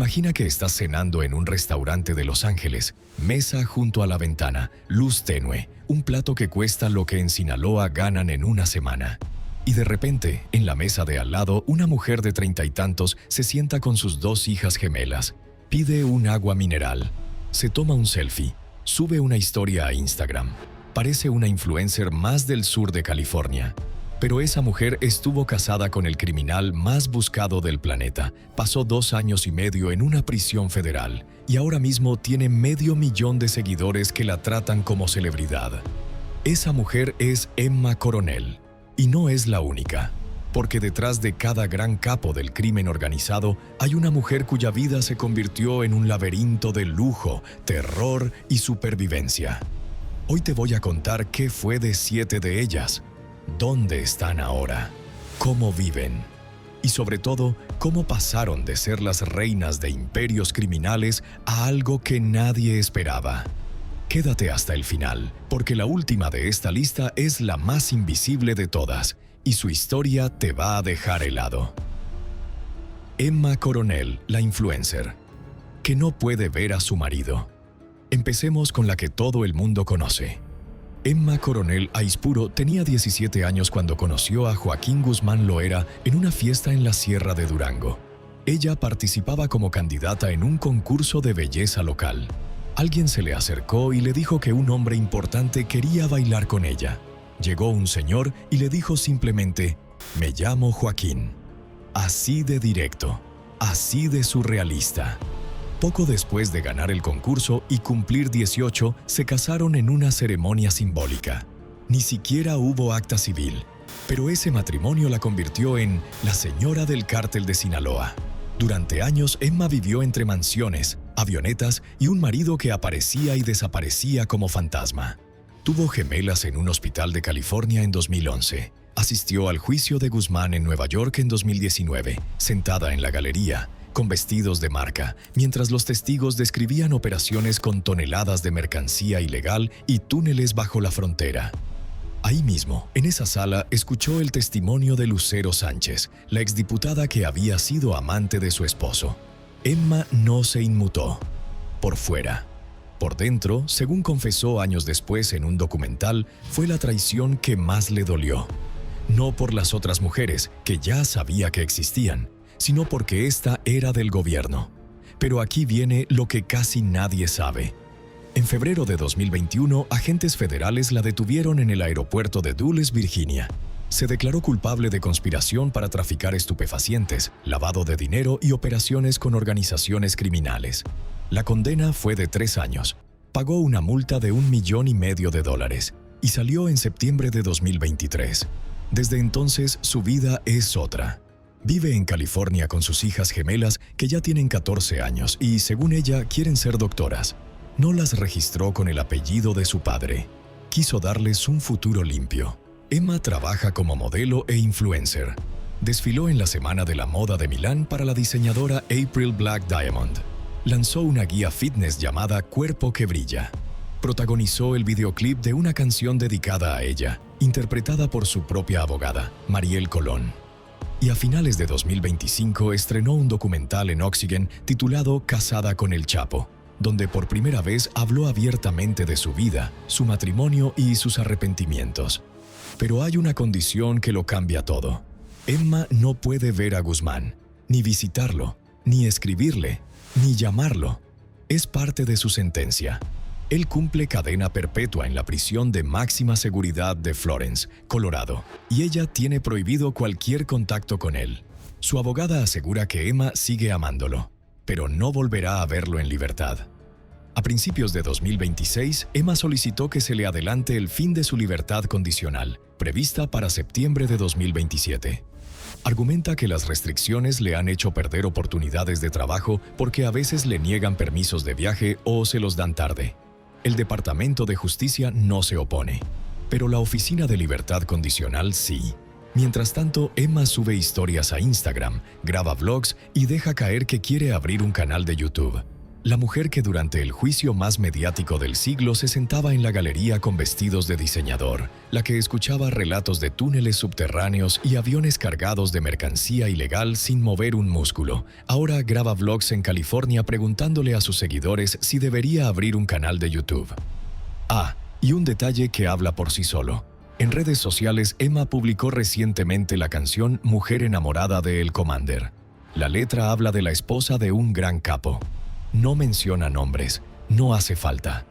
Imagina que estás cenando en un restaurante de Los Ángeles, mesa junto a la ventana, luz tenue, un plato que cuesta lo que en Sinaloa ganan en una semana. Y de repente, en la mesa de al lado, una mujer de 30 y tantos se sienta con sus 2 hijas gemelas. Pide un agua mineral. Se toma un selfie. Sube una historia a Instagram. Parece una influencer más del sur de California. Pero esa mujer estuvo casada con el criminal más buscado del planeta. Pasó 2 años y medio en una prisión federal. Y ahora mismo tiene 500,000 de seguidores que la tratan como celebridad. Esa mujer es Emma Coronel. Y no es la única. Porque detrás de cada gran capo del crimen organizado hay una mujer cuya vida se convirtió en un laberinto de lujo, terror y supervivencia. Hoy te voy a contar qué fue de 7 de ellas, dónde están ahora, cómo viven y sobre todo cómo pasaron de ser las reinas de imperios criminales a algo que nadie esperaba. Quédate hasta el final, porque la última de esta lista es la más invisible de todas y su historia te va a dejar helado. Emma Coronel, la influencer, que no puede ver a su marido. Empecemos con la que todo el mundo conoce. Emma Coronel Aispuro tenía 17 años cuando conoció a Joaquín Guzmán Loera en una fiesta en la Sierra de Durango. Ella participaba como candidata en un concurso de belleza local. Alguien se le acercó y le dijo que un hombre importante quería bailar con ella. Llegó un señor y le dijo simplemente: «Me llamo Joaquín». Así de directo, así de surrealista. Poco después de ganar el concurso y cumplir 18, se casaron en una ceremonia simbólica. Ni siquiera hubo acta civil, pero ese matrimonio la convirtió en la señora del cártel de Sinaloa. Durante años, Emma vivió entre mansiones, avionetas y un marido que aparecía y desaparecía como fantasma. Tuvo gemelas en un hospital de California en 2011. Asistió al juicio de Guzmán en Nueva York en 2019, sentada en la galería, con vestidos de marca, mientras los testigos describían operaciones con toneladas de mercancía ilegal y túneles bajo la frontera. Ahí mismo, en esa sala, escuchó el testimonio de Lucero Sánchez, la exdiputada que había sido amante de su esposo. Emma no se inmutó. Por fuera. Por dentro, según confesó años después en un documental, fue la traición que más le dolió. No por las otras mujeres, que ya sabía que existían, sino porque esta era del gobierno. Pero aquí viene lo que casi nadie sabe. En febrero de 2021, agentes federales la detuvieron en el aeropuerto de Dulles, Virginia. Se declaró culpable de conspiración para traficar estupefacientes, lavado de dinero y operaciones con organizaciones criminales. La condena fue de 3 años. Pagó una multa de $1,5 millones y salió en septiembre de 2023. Desde entonces, su vida es otra. Vive en California con sus hijas gemelas que ya tienen 14 años y, según ella, quieren ser doctoras. No las registró con el apellido de su padre. Quiso darles un futuro limpio. Emma trabaja como modelo e influencer. Desfiló en la Semana de la Moda de Milán para la diseñadora April Black Diamond. Lanzó una guía fitness llamada Cuerpo que Brilla. Protagonizó el videoclip de una canción dedicada a ella, interpretada por su propia abogada, Mariel Colón. Y a finales de 2025 estrenó un documental en Oxygen titulado Casada con el Chapo, donde por primera vez habló abiertamente de su vida, su matrimonio y sus arrepentimientos. Pero hay una condición que lo cambia todo. Emma no puede ver a Guzmán, ni visitarlo, ni escribirle, ni llamarlo. Es parte de su sentencia. Él cumple cadena perpetua en la prisión de máxima seguridad de Florence, Colorado, y ella tiene prohibido cualquier contacto con él. Su abogada asegura que Emma sigue amándolo, pero no volverá a verlo en libertad. A principios de 2026, Emma solicitó que se le adelante el fin de su libertad condicional, prevista para septiembre de 2027. Argumenta que las restricciones le han hecho perder oportunidades de trabajo porque a veces le niegan permisos de viaje o se los dan tarde. El Departamento de Justicia no se opone, pero la Oficina de Libertad Condicional sí. Mientras tanto, Emma sube historias a Instagram, graba vlogs y deja caer que quiere abrir un canal de YouTube. la mujer que durante el juicio más mediático del siglo se sentaba en la galería con vestidos de diseñador, la que escuchaba relatos de túneles subterráneos y aviones cargados de mercancía ilegal sin mover un músculo, ahora graba vlogs en California preguntándole a sus seguidores si debería abrir un canal de YouTube. Y un detalle que habla por sí solo. En redes sociales, Emma publicó recientemente la canción Mujer enamorada de El Commander. La letra habla de la esposa de un gran capo. No menciona nombres, no hace falta.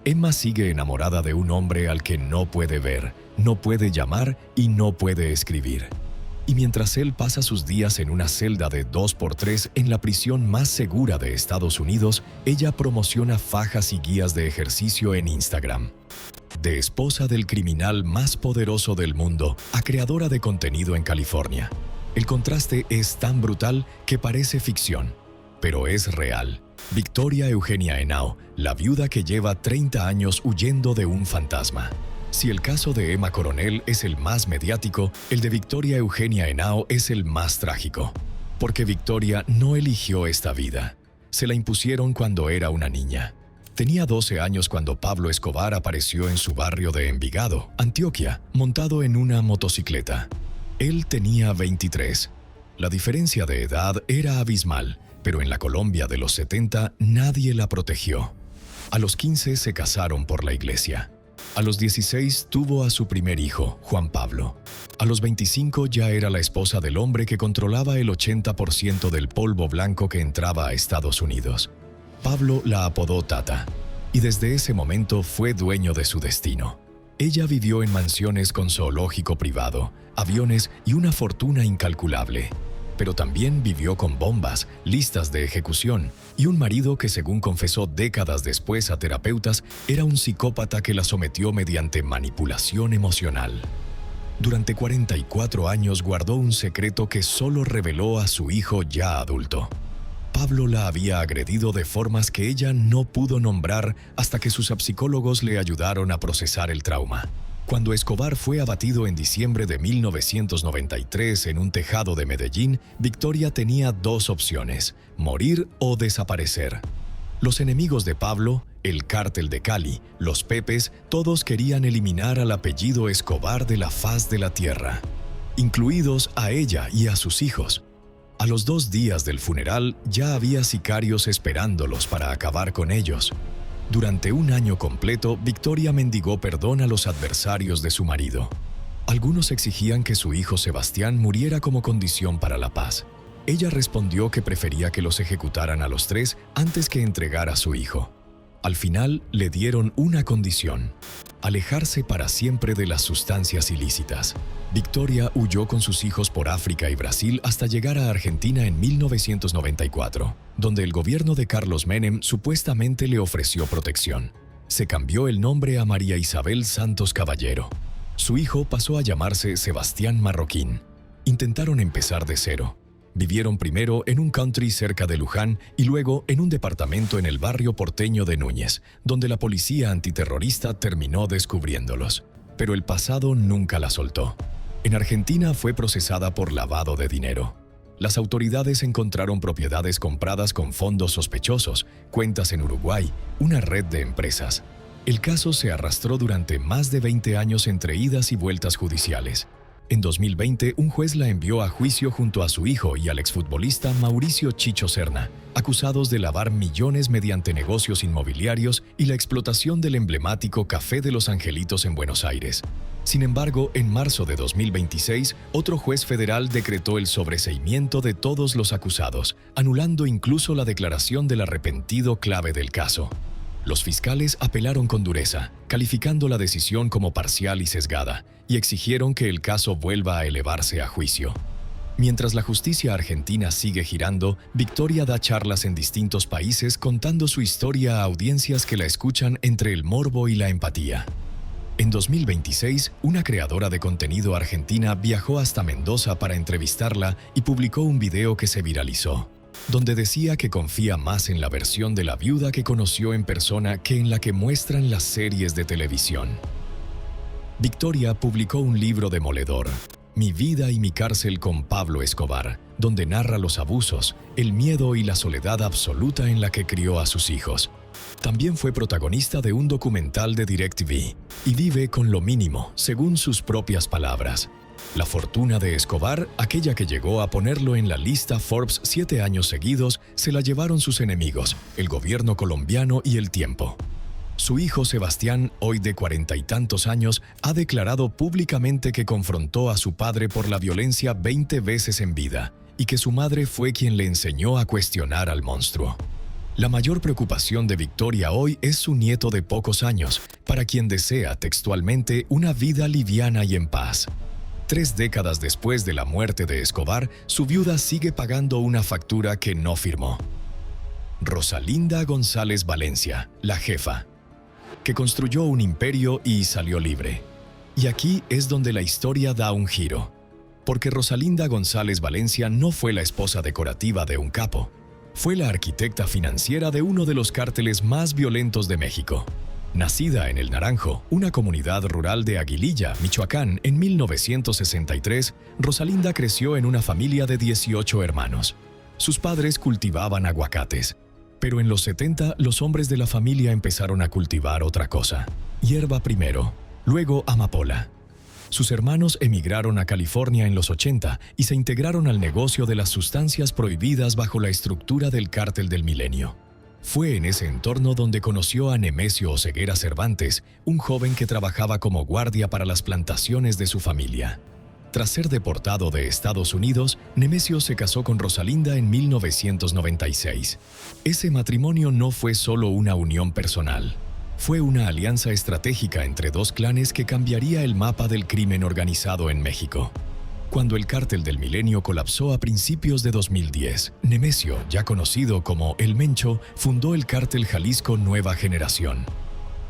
Emma sigue enamorada de un hombre al que no puede ver, no puede llamar y no puede escribir. Y mientras él pasa sus días en una celda de 2x3 en la prisión más segura de Estados Unidos, ella promociona fajas y guías de ejercicio en Instagram. De esposa del criminal más poderoso del mundo a creadora de contenido en California. El contraste es tan brutal que parece ficción, pero es real. Victoria Eugenia Henao, la viuda que lleva 30 años huyendo de un fantasma. Si el caso de Emma Coronel es el más mediático, el de Victoria Eugenia Henao es el más trágico. Porque Victoria no eligió esta vida. Se la impusieron cuando era una niña. Tenía 12 años cuando Pablo Escobar apareció en su barrio de Envigado, Antioquia, montado en una motocicleta. Él tenía 23. La diferencia de edad era abismal, pero en la Colombia de los 70 nadie la protegió. A los 15 se casaron por la iglesia. A los 16 tuvo a su primer hijo, Juan Pablo. A los 25 ya era la esposa del hombre que controlaba el 80% del polvo blanco que entraba a Estados Unidos. Pablo la apodó Tata, y desde ese momento fue dueño de su destino. Ella vivió en mansiones con zoológico privado, aviones y una fortuna incalculable. Pero también vivió con bombas, listas de ejecución y un marido que, según confesó décadas después a terapeutas, era un psicópata que la sometió mediante manipulación emocional. Durante 44 años guardó un secreto que solo reveló a su hijo ya adulto. Pablo la había agredido de formas que ella no pudo nombrar hasta que sus psicólogos le ayudaron a procesar el trauma. Cuando Escobar fue abatido en diciembre de 1993 en un tejado de Medellín, Victoria tenía dos opciones: morir o desaparecer. Los enemigos de Pablo, el cártel de Cali, los Pepes, todos querían eliminar al apellido Escobar de la faz de la tierra, incluidos a ella y a sus hijos. A los 2 días del funeral ya había sicarios esperándolos para acabar con ellos. Durante un año completo, Victoria mendigó perdón a los adversarios de su marido. Algunos exigían que su hijo Sebastián muriera como condición para la paz. Ella respondió que prefería que los ejecutaran a los 3 antes que entregar a su hijo. Al final, le dieron una condición: alejarse para siempre de las sustancias ilícitas. Victoria huyó con sus hijos por África y Brasil hasta llegar a Argentina en 1994, donde el gobierno de Carlos Menem supuestamente le ofreció protección. Se cambió el nombre a María Isabel Santos Caballero. Su hijo pasó a llamarse Sebastián Marroquín. Intentaron empezar de cero. Vivieron primero en un country cerca de Luján y luego en un departamento en el barrio porteño de Núñez, donde la policía antiterrorista terminó descubriéndolos. Pero el pasado nunca la soltó. En Argentina fue procesada por lavado de dinero. Las autoridades encontraron propiedades compradas con fondos sospechosos, cuentas en Uruguay, una red de empresas. El caso se arrastró durante más de 20 años entre idas y vueltas judiciales. En 2020, un juez la envió a juicio junto a su hijo y al exfutbolista Mauricio Chicho Serna, acusados de lavar millones mediante negocios inmobiliarios y la explotación del emblemático Café de los Angelitos en Buenos Aires. Sin embargo, en marzo de 2026, otro juez federal decretó el sobreseimiento de todos los acusados, anulando incluso la declaración del arrepentido clave del caso. Los fiscales apelaron con dureza, calificando la decisión como parcial y sesgada, y exigieron que el caso vuelva a elevarse a juicio. Mientras la justicia argentina sigue girando, Victoria da charlas en distintos países contando su historia a audiencias que la escuchan entre el morbo y la empatía. En 2026, una creadora de contenido argentina viajó hasta Mendoza para entrevistarla y publicó un video que se viralizó, donde decía que confía más en la versión de la viuda que conoció en persona que en la que muestran las series de televisión. Victoria publicó un libro demoledor, Mi vida y mi cárcel con Pablo Escobar, donde narra los abusos, el miedo y la soledad absoluta en la que crió a sus hijos. También fue protagonista de un documental de DirecTV y vive con lo mínimo, según sus propias palabras. La fortuna de Escobar, aquella que llegó a ponerlo en la lista Forbes 7 años seguidos, se la llevaron sus enemigos, el gobierno colombiano y el tiempo. Su hijo Sebastián, hoy de 40 y tantos años, ha declarado públicamente que confrontó a su padre por la violencia 20 veces en vida y que su madre fue quien le enseñó a cuestionar al monstruo. La mayor preocupación de Victoria hoy es su nieto de pocos años, para quien desea textualmente una vida liviana y en paz. 3 décadas después de la muerte de Escobar, su viuda sigue pagando una factura que no firmó. Rosalinda González Valencia, la jefa, que construyó un imperio y salió libre. Y aquí es donde la historia da un giro. Porque Rosalinda González Valencia no fue la esposa decorativa de un capo. Fue la arquitecta financiera de uno de los cárteles más violentos de México. Nacida en El Naranjo, una comunidad rural de Aguililla, Michoacán, en 1963, Rosalinda creció en una familia de 18 hermanos. Sus padres cultivaban aguacates. Pero en los 70, los hombres de la familia empezaron a cultivar otra cosa. Hierba primero, luego amapola. Sus hermanos emigraron a California en los 80 y se integraron al negocio de las sustancias prohibidas bajo la estructura del Cártel del Milenio. Fue en ese entorno donde conoció a Nemesio Oseguera Cervantes, un joven que trabajaba como guardia para las plantaciones de su familia. Tras ser deportado de Estados Unidos, Nemesio se casó con Rosalinda en 1996. Ese matrimonio no fue solo una unión personal. Fue una alianza estratégica entre 2 clanes que cambiaría el mapa del crimen organizado en México. Cuando el Cártel del Milenio colapsó a principios de 2010, Nemesio, ya conocido como El Mencho, fundó el Cártel Jalisco Nueva Generación.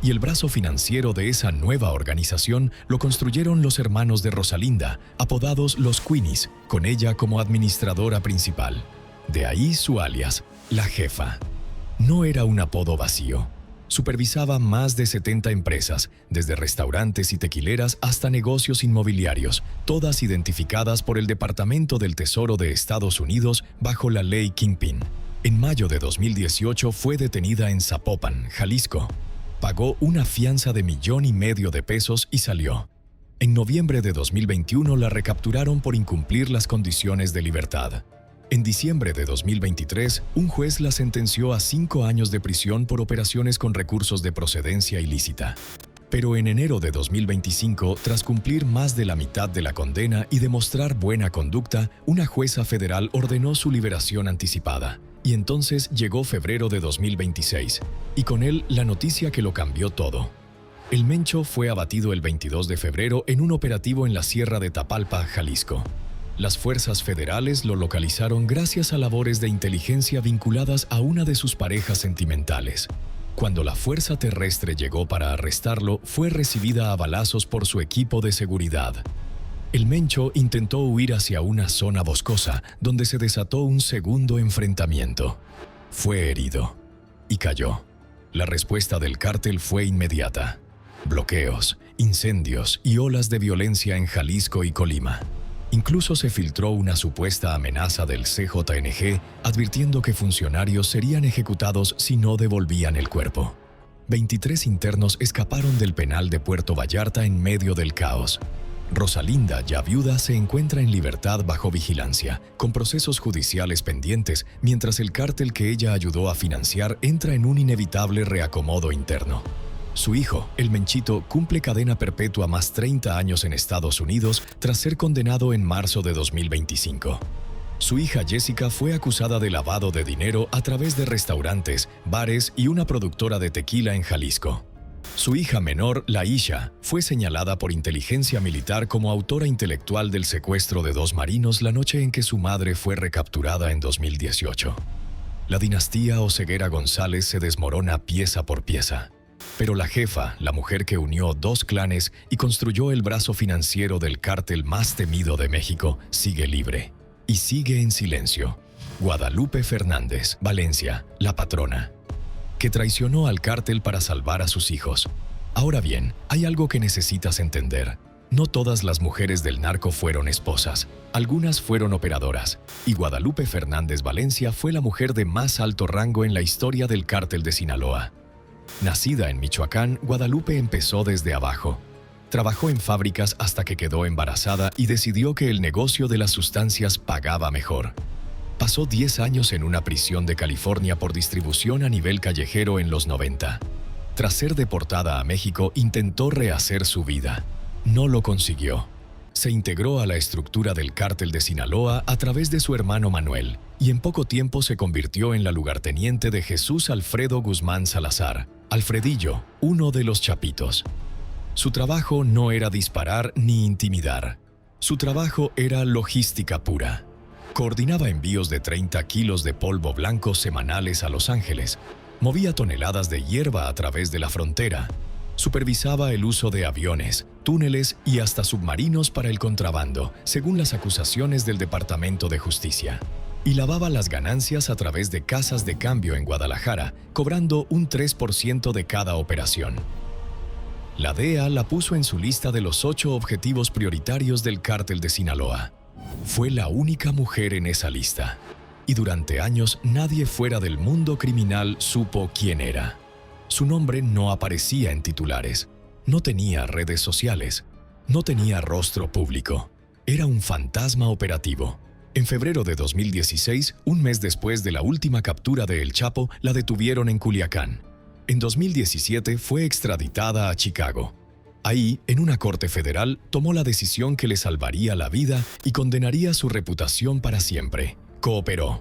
Y el brazo financiero de esa nueva organización lo construyeron los hermanos de Rosalinda, apodados los Queenies, con ella como administradora principal. De ahí su alias, la jefa. No era un apodo vacío. Supervisaba más de 70 empresas, desde restaurantes y tequileras hasta negocios inmobiliarios, todas identificadas por el Departamento del Tesoro de Estados Unidos bajo la ley Kingpin. En mayo de 2018 fue detenida en Zapopan, Jalisco. Pagó una fianza de $1,5 millones de pesos y salió. En noviembre de 2021 la recapturaron por incumplir las condiciones de libertad. En diciembre de 2023, un juez la sentenció a 5 años de prisión por operaciones con recursos de procedencia ilícita. Pero en enero de 2025, tras cumplir más de la mitad de la condena y demostrar buena conducta, una jueza federal ordenó su liberación anticipada. Y entonces llegó febrero de 2026, y con él la noticia que lo cambió todo. El Mencho fue abatido el 22 de febrero en un operativo en la Sierra de Tapalpa, Jalisco. Las fuerzas federales lo localizaron gracias a labores de inteligencia vinculadas a una de sus parejas sentimentales. Cuando la fuerza terrestre llegó para arrestarlo, fue recibida a balazos por su equipo de seguridad. El Mencho intentó huir hacia una zona boscosa, donde se desató un segundo enfrentamiento. Fue herido y cayó. La respuesta del cártel fue inmediata. Bloqueos, incendios y olas de violencia en Jalisco y Colima. Incluso se filtró una supuesta amenaza del CJNG advirtiendo que funcionarios serían ejecutados si no devolvían el cuerpo. 23 internos escaparon del penal de Puerto Vallarta en medio del caos. Rosalinda, ya viuda, se encuentra en libertad bajo vigilancia, con procesos judiciales pendientes, mientras el cártel que ella ayudó a financiar entra en un inevitable reacomodo interno. Su hijo, el Menchito, cumple cadena perpetua más 30 años en Estados Unidos tras ser condenado en marzo de 2025. Su hija Jessica fue acusada de lavado de dinero a través de restaurantes, bares y una productora de tequila en Jalisco. Su hija menor, Laisha, fue señalada por inteligencia militar como autora intelectual del secuestro de 2 marinos la noche en que su madre fue recapturada en 2018. La dinastía Oseguera González se desmorona pieza por pieza. Pero la jefa, la mujer que unió 2 clanes y construyó el brazo financiero del cártel más temido de México, sigue libre. Y sigue en silencio. Guadalupe Fernández, Valencia, la patrona, que traicionó al cártel para salvar a sus hijos. Ahora bien, hay algo que necesitas entender. No todas las mujeres del narco fueron esposas, algunas fueron operadoras, y Guadalupe Fernández Valencia fue la mujer de más alto rango en la historia del cártel de Sinaloa. Nacida en Michoacán, Guadalupe empezó desde abajo. Trabajó en fábricas hasta que quedó embarazada y decidió que el negocio de las sustancias pagaba mejor. Pasó 10 años en una prisión de California por distribución a nivel callejero en los 90. Tras ser deportada a México, intentó rehacer su vida. No lo consiguió. Se integró a la estructura del cártel de Sinaloa a través de su hermano Manuel, y en poco tiempo se convirtió en la lugarteniente de Jesús Alfredo Guzmán Salazar, Alfredillo, uno de los Chapitos. Su trabajo no era disparar ni intimidar. Su trabajo era logística pura. Coordinaba envíos de 30 kilos de polvo blanco semanales a Los Ángeles, movía toneladas de hierba a través de la frontera, supervisaba el uso de aviones, túneles y hasta submarinos para el contrabando, según las acusaciones del Departamento de Justicia, y lavaba las ganancias a través de casas de cambio en Guadalajara, cobrando un 3% de cada operación. La DEA la puso en su lista de los 8 objetivos prioritarios del cártel de Sinaloa. Fue la única mujer en esa lista, y durante años nadie fuera del mundo criminal supo quién era. Su nombre no aparecía en titulares, no tenía redes sociales, no tenía rostro público. Era un fantasma operativo. En febrero de 2016, un mes después de la última captura de El Chapo, la detuvieron en Culiacán. En 2017 fue extraditada a Chicago. Ahí, en una corte federal, tomó la decisión que le salvaría la vida y condenaría su reputación para siempre. Cooperó.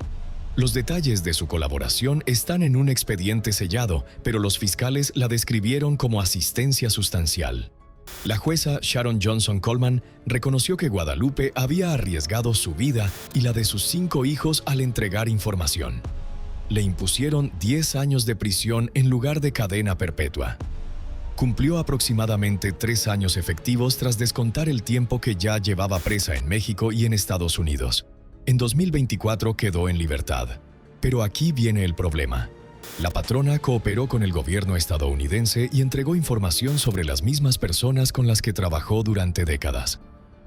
Los detalles de su colaboración están en un expediente sellado, pero los fiscales la describieron como asistencia sustancial. La jueza Sharon Johnson Coleman reconoció que Guadalupe había arriesgado su vida y la de sus 5 hijos al entregar información. Le impusieron 10 años de prisión en lugar de cadena perpetua. Cumplió aproximadamente 3 años efectivos tras descontar el tiempo que ya llevaba presa en México y en Estados Unidos. En 2024 quedó en libertad. Pero aquí viene el problema. La patrona cooperó con el gobierno estadounidense y entregó información sobre las mismas personas con las que trabajó durante décadas.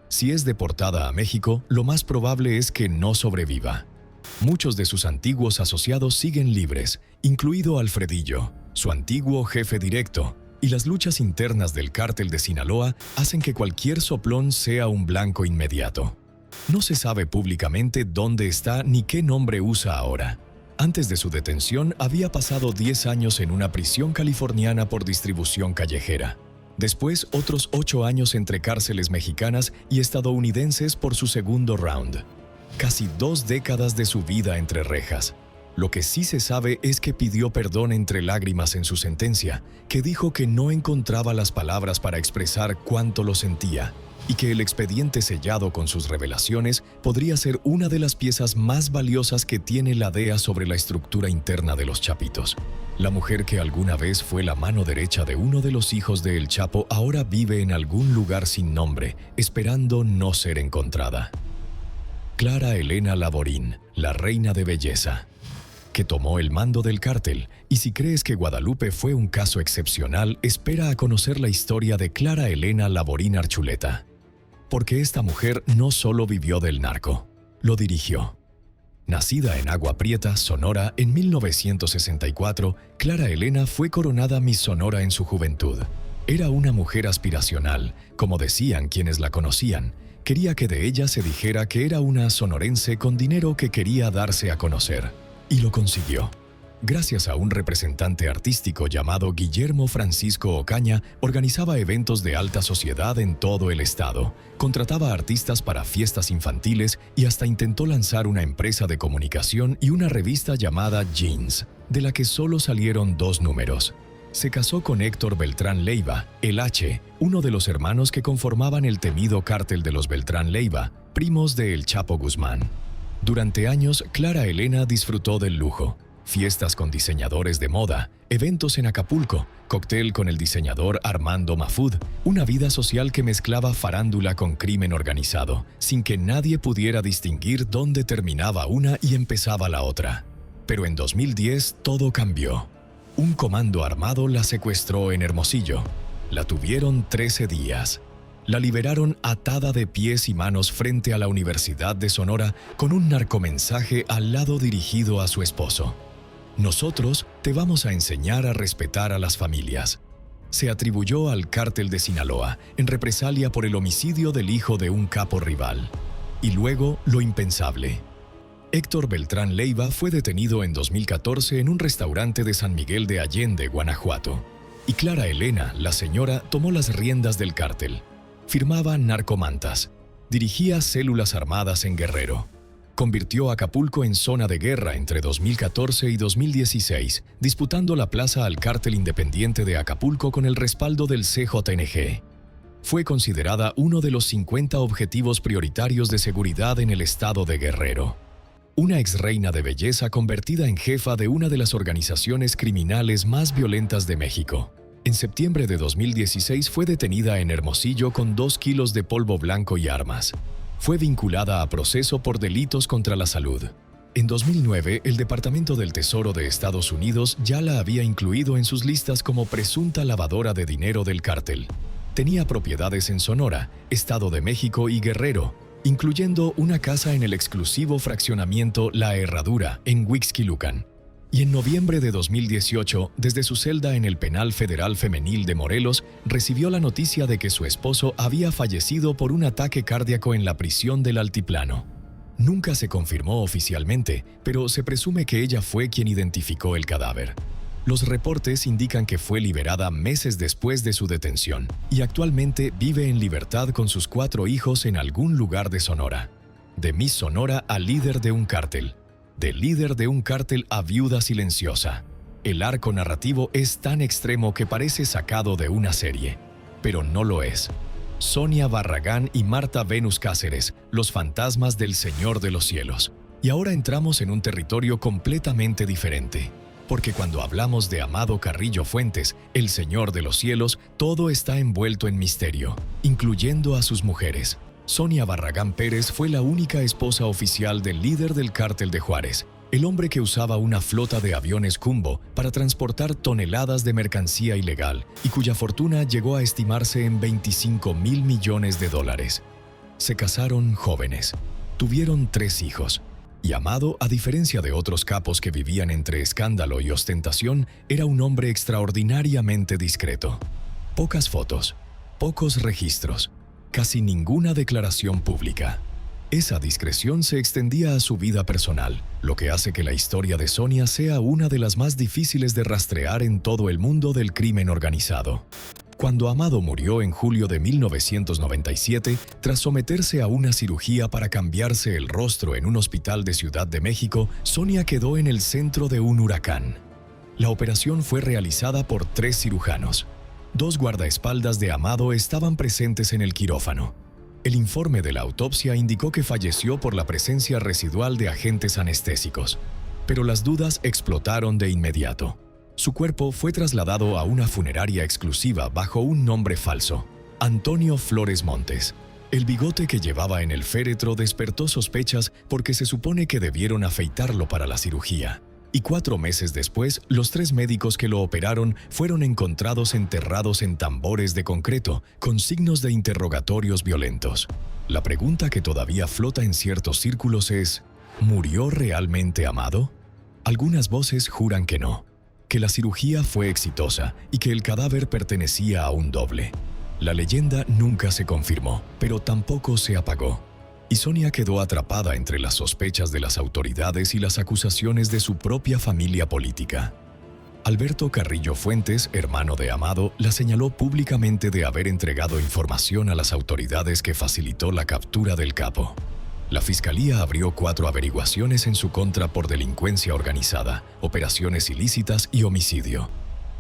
Si es deportada a México, lo más probable es que no sobreviva. Muchos de sus antiguos asociados siguen libres, incluido Alfredillo, su antiguo jefe directo, y las luchas internas del cártel de Sinaloa hacen que cualquier soplón sea un blanco inmediato. No se sabe públicamente dónde está ni qué nombre usa ahora. Antes de su detención, había pasado 10 años en una prisión californiana por distribución callejera. Después, otros 8 años entre cárceles mexicanas y estadounidenses por su segundo round. Casi 2 décadas de su vida entre rejas. Lo que sí se sabe es que pidió perdón entre lágrimas en su sentencia, que dijo que no encontraba las palabras para expresar cuánto lo sentía, y que el expediente sellado con sus revelaciones podría ser una de las piezas más valiosas que tiene la DEA sobre la estructura interna de los Chapitos. La mujer que alguna vez fue la mano derecha de uno de los hijos de El Chapo ahora vive en algún lugar sin nombre, esperando no ser encontrada. Clara Elena Laborín, la reina de belleza, que tomó el mando del cártel, y si crees que Guadalupe fue un caso excepcional, espera a conocer la historia de Clara Elena Laborín Archuleta. Porque esta mujer no solo vivió del narco, lo dirigió. Nacida en Agua Prieta, Sonora, en 1964, Clara Elena fue coronada Miss Sonora en su juventud. Era una mujer aspiracional, como decían quienes la conocían. Quería que de ella se dijera que era una sonorense con dinero que quería darse a conocer. Y lo consiguió. Gracias a un representante artístico llamado Guillermo Francisco Ocaña, organizaba eventos de alta sociedad en todo el estado, contrataba artistas para fiestas infantiles y hasta intentó lanzar una empresa de comunicación y una revista llamada Jeans, de la que solo salieron 2 números. Se casó con Héctor Beltrán Leiva, el H, uno de los hermanos que conformaban el temido cártel de los Beltrán Leiva, primos de El Chapo Guzmán. Durante años, Clara Elena disfrutó del lujo. Fiestas con diseñadores de moda, eventos en Acapulco, cóctel con el diseñador Armando Mafud, una vida social que mezclaba farándula con crimen organizado, sin que nadie pudiera distinguir dónde terminaba una y empezaba la otra. Pero en 2010 todo cambió. Un comando armado la secuestró en Hermosillo. La tuvieron 13 días. La liberaron atada de pies y manos frente a la Universidad de Sonora con un narcomensaje al lado dirigido a su esposo. Nosotros te vamos a enseñar a respetar a las familias. Se atribuyó al cártel de Sinaloa en represalia por el homicidio del hijo de un capo rival. Y luego, lo impensable. Héctor Beltrán Leiva fue detenido en 2014 en un restaurante de San Miguel de Allende, Guanajuato. Y Clara Elena, la señora, tomó las riendas del cártel. Firmaba narcomantas. Dirigía células armadas en Guerrero. Convirtió Acapulco en zona de guerra entre 2014 y 2016, disputando la plaza al cártel independiente de Acapulco con el respaldo del CJNG. Fue considerada uno de los 50 objetivos prioritarios de seguridad en el estado de Guerrero. Una exreina de belleza convertida en jefa de una de las organizaciones criminales más violentas de México. En septiembre de 2016 fue detenida en Hermosillo con 2 kilos de polvo blanco y armas. Fue vinculada a proceso por delitos contra la salud. En 2009, el Departamento del Tesoro de Estados Unidos ya la había incluido en sus listas como presunta lavadora de dinero del cártel. Tenía propiedades en Sonora, Estado de México y Guerrero, incluyendo una casa en el exclusivo fraccionamiento La Herradura, en Huixquilucan. Y en noviembre de 2018, desde su celda en el Penal Federal Femenil de Morelos, recibió la noticia de que su esposo había fallecido por un ataque cardíaco en la prisión del Altiplano. Nunca se confirmó oficialmente, pero se presume que ella fue quien identificó el cadáver. Los reportes indican que fue liberada meses después de su detención y actualmente vive en libertad con sus 4 hijos en algún lugar de Sonora. De Miss Sonora a líder de un cártel. De líder de un cártel a viuda silenciosa. El arco narrativo es tan extremo que parece sacado de una serie, pero no lo es. Sonia Barragán y Marta Venus Cáceres, los fantasmas del Señor de los Cielos. Y ahora entramos en un territorio completamente diferente, porque cuando hablamos de Amado Carrillo Fuentes, el Señor de los Cielos, todo está envuelto en misterio, incluyendo a sus mujeres. Sonia Barragán Pérez fue la única esposa oficial del líder del cártel de Juárez, el hombre que usaba una flota de aviones Jumbo para transportar toneladas de mercancía ilegal y cuya fortuna llegó a estimarse en $25,000 millones. Se casaron jóvenes, tuvieron 3 hijos, y Amado, a diferencia de otros capos que vivían entre escándalo y ostentación, era un hombre extraordinariamente discreto. Pocas fotos, pocos registros. Casi ninguna declaración pública. Esa discreción se extendía a su vida personal, lo que hace que la historia de Sonia sea una de las más difíciles de rastrear en todo el mundo del crimen organizado. Cuando Amado murió en julio de 1997, tras someterse a una cirugía para cambiarse el rostro en un hospital de Ciudad de México, Sonia quedó en el centro de un huracán. La operación fue realizada por 3 cirujanos. 2 guardaespaldas de Amado estaban presentes en el quirófano. El informe de la autopsia indicó que falleció por la presencia residual de agentes anestésicos, pero las dudas explotaron de inmediato. Su cuerpo fue trasladado a una funeraria exclusiva bajo un nombre falso, Antonio Flores Montes. El bigote que llevaba en el féretro despertó sospechas porque se supone que debieron afeitarlo para la cirugía. Y 4 meses después, los 3 médicos que lo operaron fueron encontrados enterrados en tambores de concreto, con signos de interrogatorios violentos. La pregunta que todavía flota en ciertos círculos es, ¿murió realmente Amado? Algunas voces juran que no, que la cirugía fue exitosa y que el cadáver pertenecía a un doble. La leyenda nunca se confirmó, pero tampoco se apagó. Y Sonia quedó atrapada entre las sospechas de las autoridades y las acusaciones de su propia familia política. Alberto Carrillo Fuentes, hermano de Amado, la señaló públicamente de haber entregado información a las autoridades que facilitó la captura del capo. La fiscalía abrió 4 averiguaciones en su contra por delincuencia organizada, operaciones ilícitas y homicidio.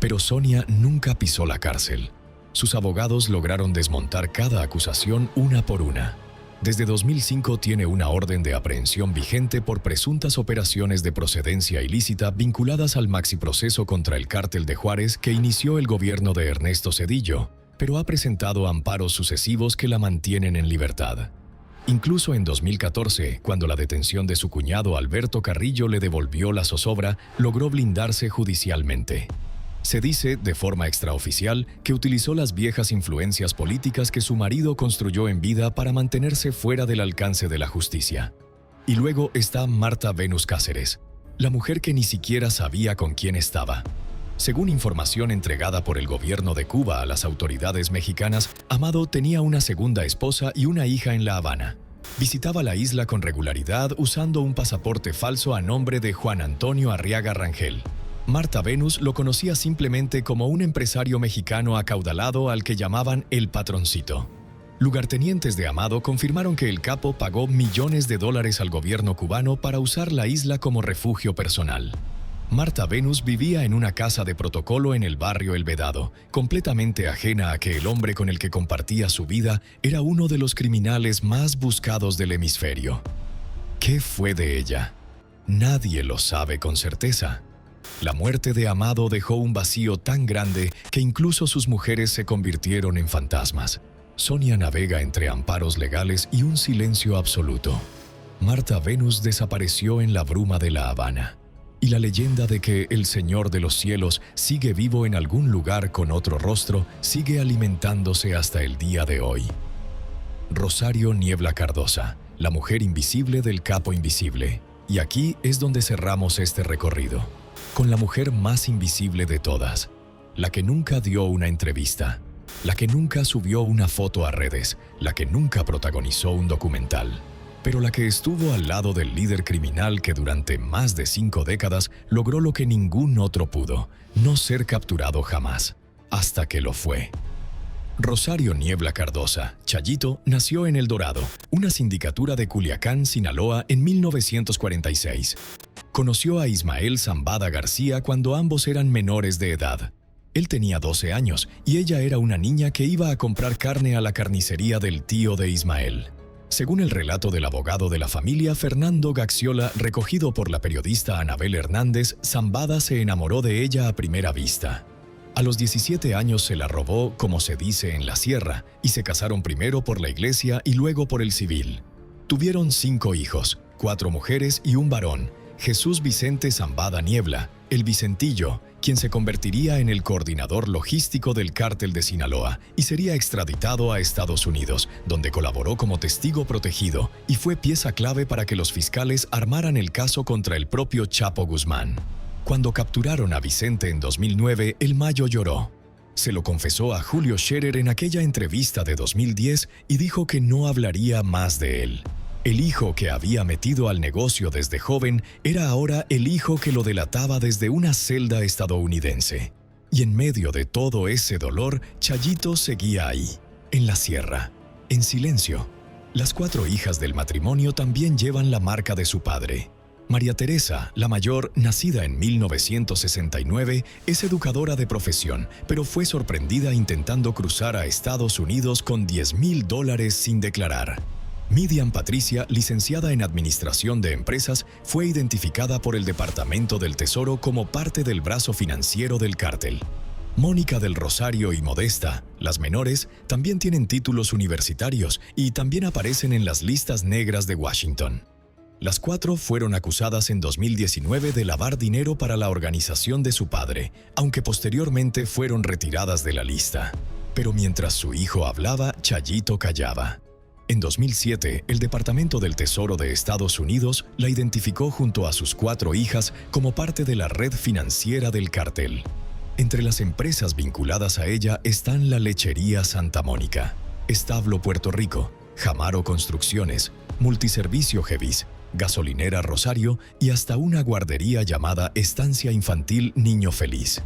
Pero Sonia nunca pisó la cárcel. Sus abogados lograron desmontar cada acusación una por una. Desde 2005 tiene una orden de aprehensión vigente por presuntas operaciones de procedencia ilícita vinculadas al maxiproceso contra el cártel de Juárez que inició el gobierno de Ernesto Zedillo, pero ha presentado amparos sucesivos que la mantienen en libertad. Incluso en 2014, cuando la detención de su cuñado Alberto Carrillo le devolvió la zozobra, logró blindarse judicialmente. Se dice, de forma extraoficial, que utilizó las viejas influencias políticas que su marido construyó en vida para mantenerse fuera del alcance de la justicia. Y luego está Marta Venus Cáceres, la mujer que ni siquiera sabía con quién estaba. Según información entregada por el gobierno de Cuba a las autoridades mexicanas, Amado tenía una segunda esposa y una hija en La Habana. Visitaba la isla con regularidad usando un pasaporte falso a nombre de Juan Antonio Arriaga Rangel. Marta Venus lo conocía simplemente como un empresario mexicano acaudalado al que llamaban el patroncito. Lugartenientes de Amado confirmaron que el capo pagó millones de dólares al gobierno cubano para usar la isla como refugio personal. Marta Venus vivía en una casa de protocolo en el barrio El Vedado, completamente ajena a que el hombre con el que compartía su vida era uno de los criminales más buscados del hemisferio. ¿Qué fue de ella? Nadie lo sabe con certeza. La muerte de Amado dejó un vacío tan grande que incluso sus mujeres se convirtieron en fantasmas. Sonia navega entre amparos legales y un silencio absoluto. Marta Venus desapareció en la bruma de La Habana. Y la leyenda de que el Señor de los Cielos sigue vivo en algún lugar con otro rostro sigue alimentándose hasta el día de hoy. Rosario Niebla Cardosa, la mujer invisible del capo invisible. Y aquí es donde cerramos este recorrido, con la mujer más invisible de todas, la que nunca dio una entrevista, la que nunca subió una foto a redes, la que nunca protagonizó un documental, pero la que estuvo al lado del líder criminal que durante más de 5 décadas logró lo que ningún otro pudo, no ser capturado jamás, hasta que lo fue. Rosario Niebla Cardosa, Chayito, nació en El Dorado, una sindicatura de Culiacán, Sinaloa, en 1946. Conoció a Ismael Zambada García cuando ambos eran menores de edad. Él tenía 12 años y ella era una niña que iba a comprar carne a la carnicería del tío de Ismael. Según el relato del abogado de la familia, Fernando Gaxiola, recogido por la periodista Anabel Hernández, Zambada se enamoró de ella a primera vista. A los 17 años se la robó, como se dice en la sierra, y se casaron primero por la iglesia y luego por el civil. Tuvieron 5 hijos, 4 mujeres y un varón, Jesús Vicente Zambada Niebla, el Vicentillo, quien se convertiría en el coordinador logístico del cártel de Sinaloa y sería extraditado a Estados Unidos, donde colaboró como testigo protegido y fue pieza clave para que los fiscales armaran el caso contra el propio Chapo Guzmán. Cuando capturaron a Vicente en 2009, el Mayo lloró. Se lo confesó a Julio Scherer en aquella entrevista de 2010 y dijo que no hablaría más de él. El hijo que había metido al negocio desde joven era ahora el hijo que lo delataba desde una celda estadounidense. Y en medio de todo ese dolor, Chayito seguía ahí, en la sierra, en silencio. Las 4 hijas del matrimonio también llevan la marca de su padre. María Teresa, la mayor, nacida en 1969, es educadora de profesión, pero fue sorprendida intentando cruzar a Estados Unidos con $10,000 sin declarar. Miriam Patricia, licenciada en Administración de Empresas, fue identificada por el Departamento del Tesoro como parte del brazo financiero del cártel. Mónica del Rosario y Modesta, las menores, también tienen títulos universitarios y también aparecen en las listas negras de Washington. Las 4 fueron acusadas en 2019 de lavar dinero para la organización de su padre, aunque posteriormente fueron retiradas de la lista. Pero mientras su hijo hablaba, Chayito callaba. En 2007, el Departamento del Tesoro de Estados Unidos la identificó junto a sus 4 hijas como parte de la red financiera del cártel. Entre las empresas vinculadas a ella están la Lechería Santa Mónica, Establo Puerto Rico, Jamaro Construcciones, Multiservicio Jevis, Gasolinera Rosario y hasta una guardería llamada Estancia Infantil Niño Feliz.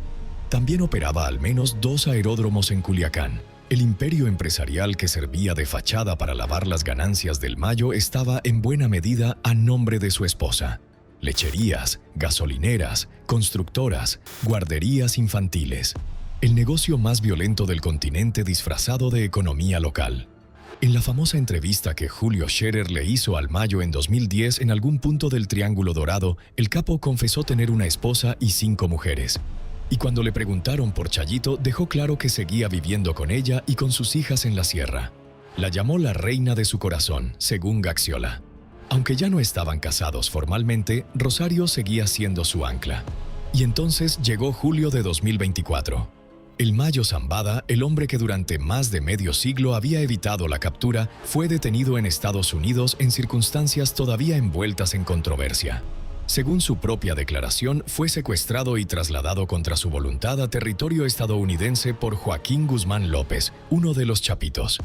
También operaba al menos 2 aeródromos en Culiacán. El imperio empresarial que servía de fachada para lavar las ganancias del Mayo estaba en buena medida a nombre de su esposa. Lecherías, gasolineras, constructoras, guarderías infantiles. El negocio más violento del continente disfrazado de economía local. En la famosa entrevista que Julio Scherer le hizo al Mayo en 2010 en algún punto del Triángulo Dorado, el capo confesó tener una esposa y 5 mujeres. Y cuando le preguntaron por Chayito, dejó claro que seguía viviendo con ella y con sus hijas en la sierra. La llamó la reina de su corazón, según Gaxiola. Aunque ya no estaban casados formalmente, Rosario seguía siendo su ancla. Y entonces llegó julio de 2024. El Mayo Zambada, el hombre que durante más de medio siglo había evitado la captura, fue detenido en Estados Unidos en circunstancias todavía envueltas en controversia. Según su propia declaración, fue secuestrado y trasladado contra su voluntad a territorio estadounidense por Joaquín Guzmán López, uno de los Chapitos.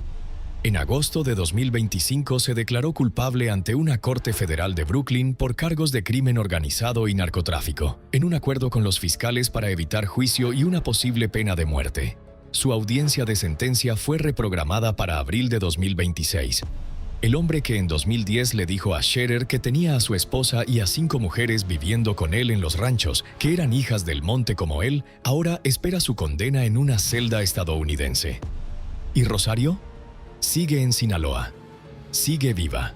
En agosto de 2025 se declaró culpable ante una corte federal de Brooklyn por cargos de crimen organizado y narcotráfico, en un acuerdo con los fiscales para evitar juicio y una posible pena de muerte. Su audiencia de sentencia fue reprogramada para abril de 2026. El hombre que en 2010 le dijo a Scherer que tenía a su esposa y a 5 mujeres viviendo con él en los ranchos, que eran hijas del monte como él, ahora espera su condena en una celda estadounidense. ¿Y Rosario? Sigue en Sinaloa. Sigue viva.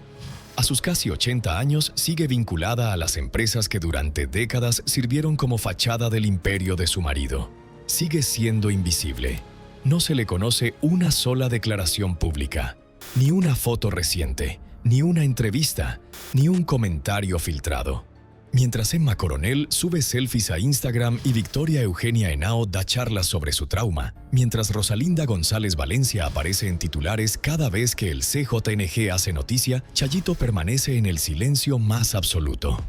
A sus casi 80 años sigue vinculada a las empresas que durante décadas sirvieron como fachada del imperio de su marido. Sigue siendo invisible. No se le conoce una sola declaración pública, ni una foto reciente, ni una entrevista, ni un comentario filtrado. Mientras Emma Coronel sube selfies a Instagram y Victoria Eugenia Henao da charlas sobre su trauma, mientras Rosalinda González Valencia aparece en titulares cada vez que el CJNG hace noticia, Chayito permanece en el silencio más absoluto.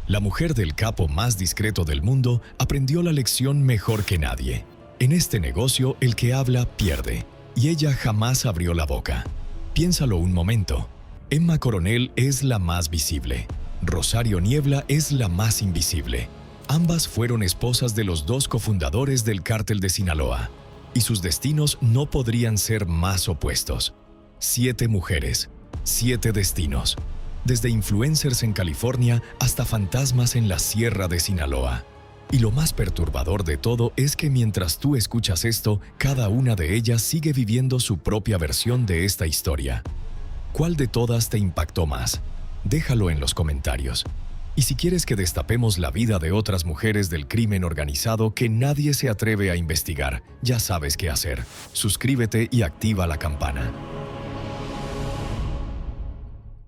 La mujer del capo más discreto del mundo aprendió la lección mejor que nadie. En este negocio, el que habla pierde, y ella jamás abrió la boca. Piénsalo un momento. Emma Coronel es la más visible. Rosario Niebla es la más invisible. Ambas fueron esposas de los 2 cofundadores del Cártel de Sinaloa, y sus destinos no podrían ser más opuestos. 7 mujeres, 7 destinos, desde influencers en California hasta fantasmas en la Sierra de Sinaloa. Y lo más perturbador de todo es que mientras tú escuchas esto, cada una de ellas sigue viviendo su propia versión de esta historia. ¿Cuál de todas te impactó más? Déjalo en los comentarios. Y si quieres que destapemos la vida de otras mujeres del crimen organizado que nadie se atreve a investigar, ya sabes qué hacer. Suscríbete y activa la campana.